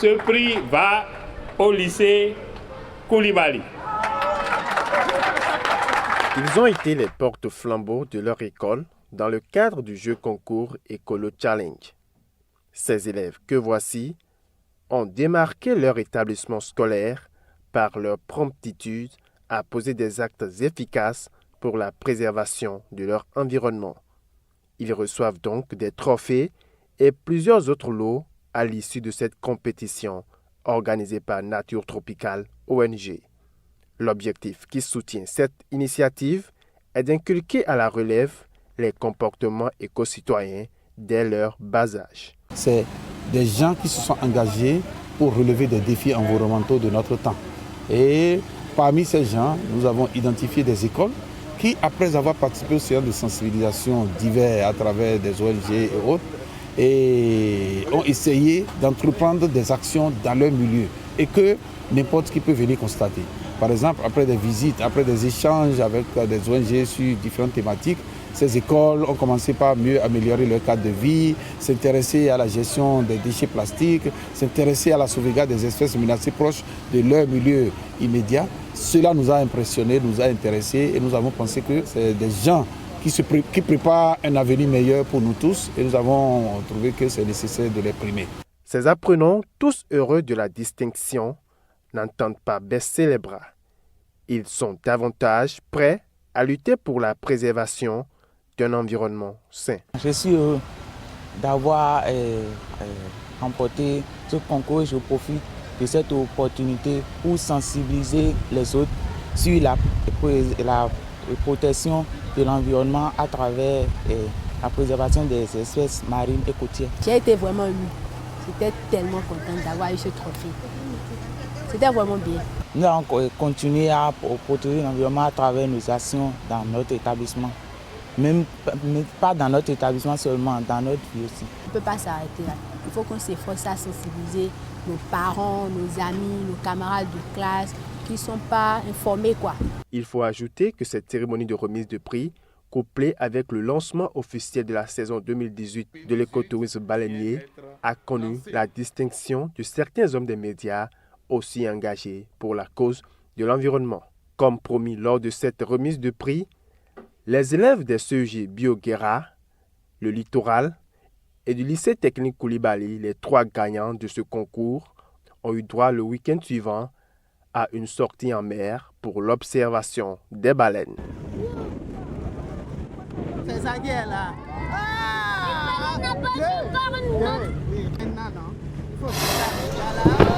Ce prix va au lycée Koulibaly. Ils ont été les porte-flambeaux de leur école dans le cadre du jeu concours Écolo Challenge. Ces élèves que voici ont démarqué leur établissement scolaire par leur promptitude à poser des actes efficaces pour la préservation de leur environnement. Ils reçoivent donc des trophées et plusieurs autres lots à l'issue de cette compétition organisée par Nature Tropicale ONG. L'objectif qui soutient cette initiative est d'inculquer à la relève les comportements éco-citoyens dès leur bas âge. C'est des gens qui se sont engagés pour relever des défis environnementaux de notre temps. Et parmi ces gens, nous avons identifié des écoles qui, après avoir participé aux séances de sensibilisation divers à travers des ONG et autres, et ont essayé d'entreprendre des actions dans leur milieu et que n'importe qui peut venir constater. Par exemple, après des visites, après des échanges avec des ONG sur différentes thématiques, ces écoles ont commencé par mieux améliorer leur cadre de vie, s'intéresser à la gestion des déchets plastiques, s'intéresser à la sauvegarde des espèces menacées proches de leur milieu immédiat. Cela nous a impressionnés, nous a intéressés et nous avons pensé que c'est des gens qui préparent un avenir meilleur pour nous tous et nous avons trouvé que c'est nécessaire de les primer. Ces apprenants, tous heureux de la distinction, n'entendent pas baisser les bras. Ils sont davantage prêts à lutter pour la préservation d'un environnement sain. Je suis heureux d'avoir remporté ce concours. Je profite de cette opportunité pour sensibiliser les autres sur la protection de l'environnement à travers la préservation des espèces marines et côtières. J'ai été vraiment émue. J'étais tellement contente d'avoir eu ce trophée. C'était vraiment bien. Nous allons continuer à protéger l'environnement à travers nos actions dans notre établissement. Même pas dans notre établissement seulement, dans notre vie aussi. On ne peut pas s'arrêter là. Il faut qu'on s'efforce à sensibiliser nos parents, nos amis, nos camarades de classe qui ne sont pas informés, quoi. Il faut ajouter que cette cérémonie de remise de prix, couplée avec le lancement officiel de la saison 2018 de l'écotourisme baleinier, a connu la distinction de certains hommes des médias aussi engagés pour la cause de l'environnement. Comme promis lors de cette remise de prix, les élèves des CEG Bioguerra, le Littoral et du lycée technique Koulibaly, les trois gagnants de ce concours, ont eu droit le week-end suivant à une sortie en mer pour l'observation des baleines. C'est ça qui est là. Ah, on n'a pas encore une note. Il faut que ça là.